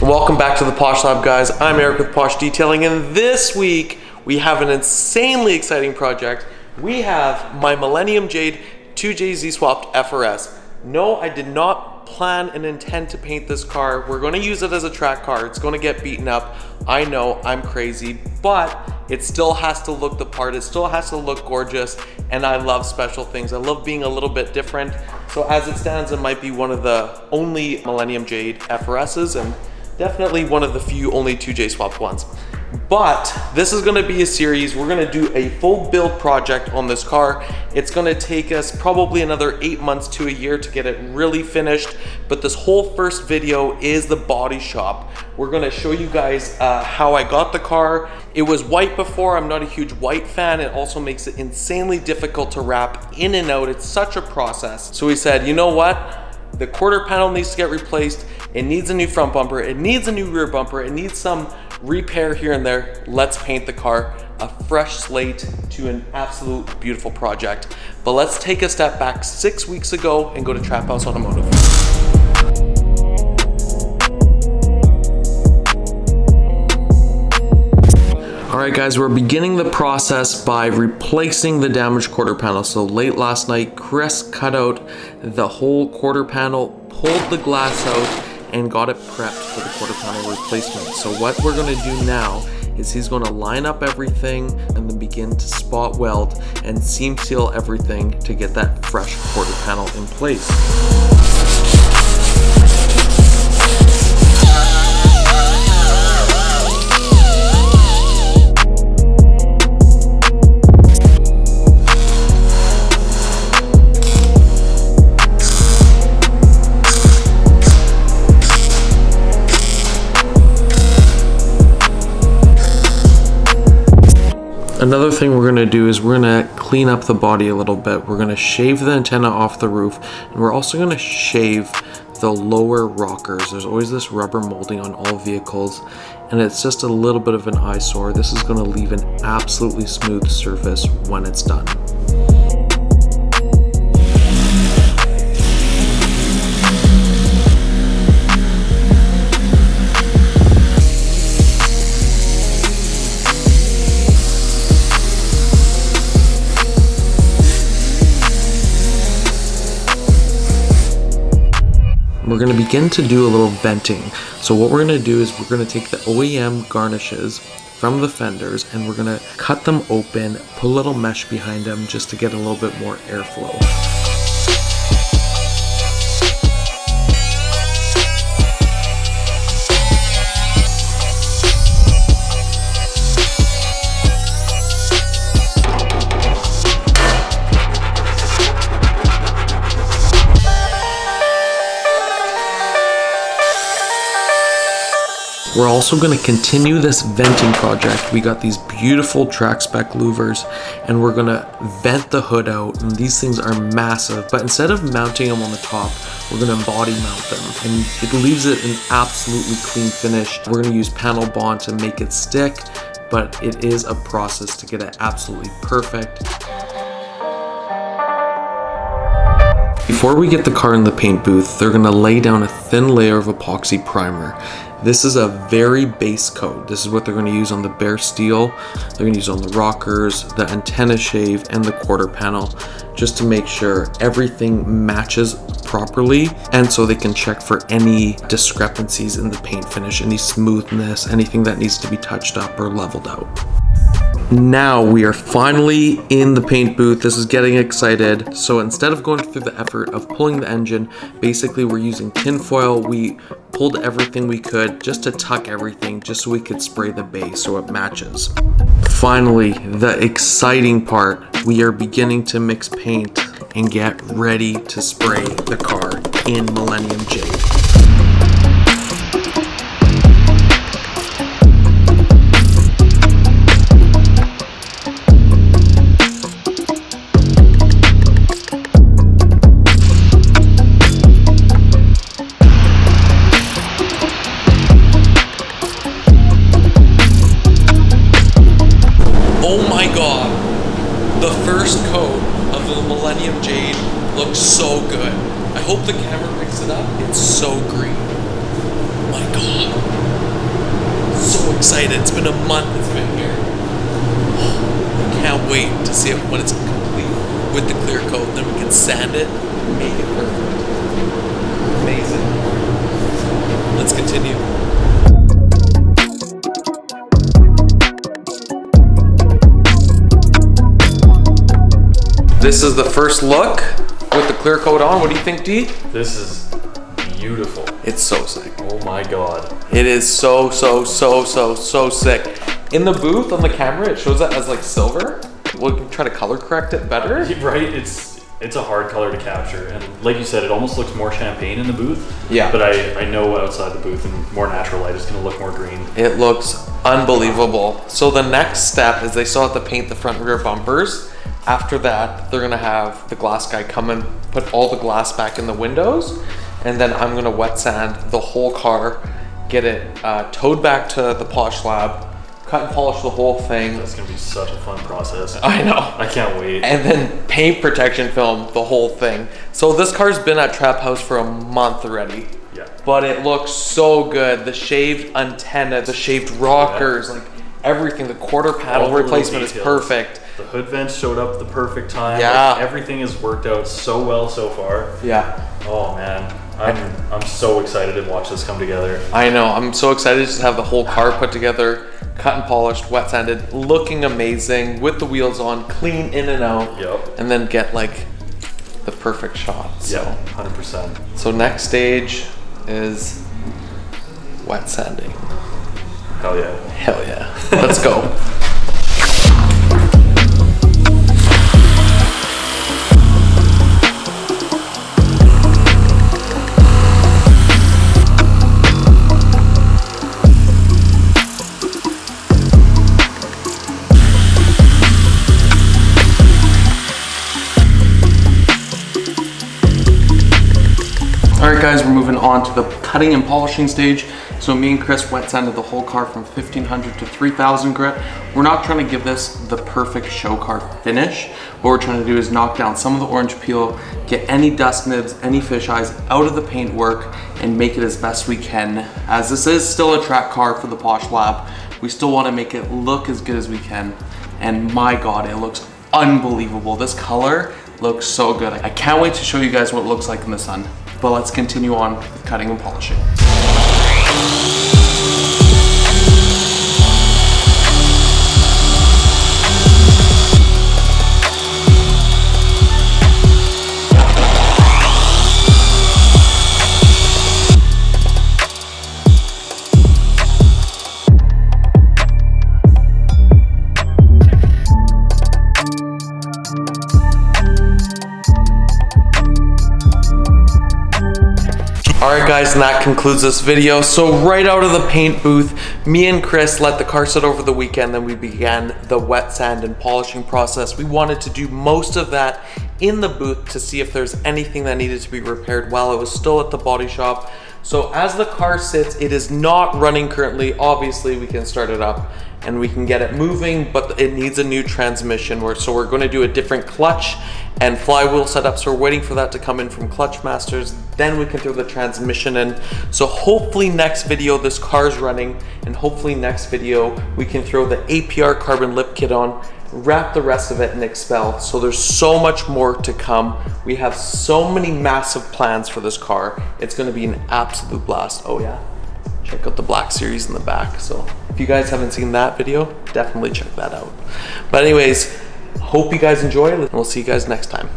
Welcome back to the Posh Lab, guys. I'm Eric with Posh Detailing, and this week we have an insanely exciting project. We have my Millennium Jade 2Jz Swapped FRS. No, I did not plan and intend to paint this car. We're going to use it as a track car. It's going to get beaten up. I know, I'm crazy, but it still has to look the part. It still has to look gorgeous, and I love special things. I love being a little bit different. So as it stands, it might be one of the only Millennium Jade FRSs, and definitely one of the few only 2J swapped ones. But this is gonna be a series. We're gonna do a full build project on this car. It's gonna take us probably another 8 months to a year to get it really finished. But this whole first video is the body shop. We're gonna show you guys how I got the car. It was white before. I'm not a huge white fan. It also makes it insanely difficult to wrap in and out. It's such a process. So we said, you know what? The quarter panel needs to get replaced. It needs a new front bumper. It needs a new rear bumper. It needs some repair here and there. Let's paint the car a fresh slate to an absolute beautiful project. But let's take a step back 6 weeks ago and go to Traphouse Automotive. All right, guys, we're beginning the process by replacing the damaged quarter panel. So late last night, Chris cut out the whole quarter panel, pulled the glass out, and got it prepped for the quarter panel replacement. So what we're gonna do now is he's gonna line up everything and then begin to spot weld and seam seal everything to get that fresh quarter panel in place. Another thing we're gonna do is we're gonna clean up the body a little bit. We're gonna shave the antenna off the roof, and we're also gonna shave the lower rockers. There's always this rubber molding on all vehicles, and it's just a little bit of an eyesore. This is gonna leave an absolutely smooth surface when it's done. We're going to begin to do a little venting. So what we're going to do is we're going to take the OEM garnishes from the fenders and we're going to cut them open, put a little mesh behind them just to get a little bit more airflow. We're also going to continue this venting project. We got these beautiful track spec louvers and we're going to vent the hood out, and these things are massive, but instead of mounting them on the top, we're going to body mount them, and it leaves it an absolutely clean finish. We're going to use panel bond to make it stick, but it is a process to get it absolutely perfect. Before we get the car in the paint booth, they're going to lay down a thin layer of epoxy primer. This is a very base coat. This is what they're going to use on the bare steel. They're going to use on the rockers, the antenna shave, and the quarter panel, just to make sure everything matches properly, and so they can check for any discrepancies in the paint finish, any smoothness, anything that needs to be touched up or leveled out. Now we are finally in the paint booth. This is getting excited. So instead of going through the effort of pulling the engine, basically we're using tin foil. We pulled everything we could just to tuck everything, just so we could spray the base so it matches. Finally, the exciting part, we are beginning to mix paint and get ready to spray the car in Millennium Jade. first coat of the Millennium Jade looks so good. I hope the camera picks it up. It's so excited. It's been a month it's been here. Can't wait to see it when it's complete with the clear coat. Then we can sand it and make it perfect. Amazing. Let's continue. This is the first look with the clear coat on. What do you think, D? This is beautiful. It's so sick. Oh my God. It is so sick. In the booth on the camera, it shows that as like silver. We'll try to color correct it better. Right, it's a hard color to capture. And like you said, it almost looks more champagne in the booth. Yeah. But I know outside the booth and more natural light, it's gonna look more green. It looks unbelievable. So the next step is they still have to paint the front and rear bumpers. After that, they're gonna have the glass guy come and put all the glass back in the windows. And then I'm gonna wet sand the whole car, get it towed back to the Posh lab, cut and polish the whole thing. That's gonna be such a fun process. I know. I can't wait. And then paint protection film the whole thing. So this car's been at Traphouse for a month already. Yeah. But it looks so good. The shaved antenna, the shaved rockers, like everything. The quarter panel replacement is perfect. The hood vents showed up at the perfect time. Yeah. Like, everything has worked out so well so far. Yeah. Oh man, I'm so excited to watch this come together. I know. I'm so excited to just have the whole car put together, cut and polished, wet sanded, looking amazing with the wheels on, clean in and out. Yep. And then get like the perfect shot. So. Yeah, 100%. So next stage is wet sanding. Hell yeah. Hell yeah. Let's go. Alright guys, we're moving on to the cutting and polishing stage. So me and Chris wet sanded the whole car from 1500 to 3000 grit. We're not trying to give this the perfect show car finish. What we're trying to do is knock down some of the orange peel, get any dust nibs, any fish eyes out of the paint work, and make it as best we can. As this is still a track car for the Posh lab, we still want to make it look as good as we can. And my God, it looks unbelievable. This color looks so good. I can't wait to show you guys what it looks like in the sun. But let's continue on with cutting and polishing. Alright guys, and that concludes this video. So right out of the paint booth, me and Chris let the car sit over the weekend, then we began the wet sand and polishing process. We wanted to do most of that in the booth to see if there's anything that needed to be repaired while it was still at the body shop. So as the car sits, it is not running currently. Obviously we can start it up and we can get it moving, but it needs a new transmission. So we're going to do a different clutch and flywheel setup. So we're waiting for that to come in from Clutch Masters. Then we can throw the transmission in. So hopefully next video this car's running, and hopefully next video we can throw the APR carbon lip kit on, wrap the rest of it and expel. So there's so much more to come. We have so many massive plans for this car. It's going to be an absolute blast. Oh yeah, check out the Black Series in the back. So if you guys haven't seen that video, definitely check that out. But anyways, hope you guys enjoy, and we'll see you guys next time.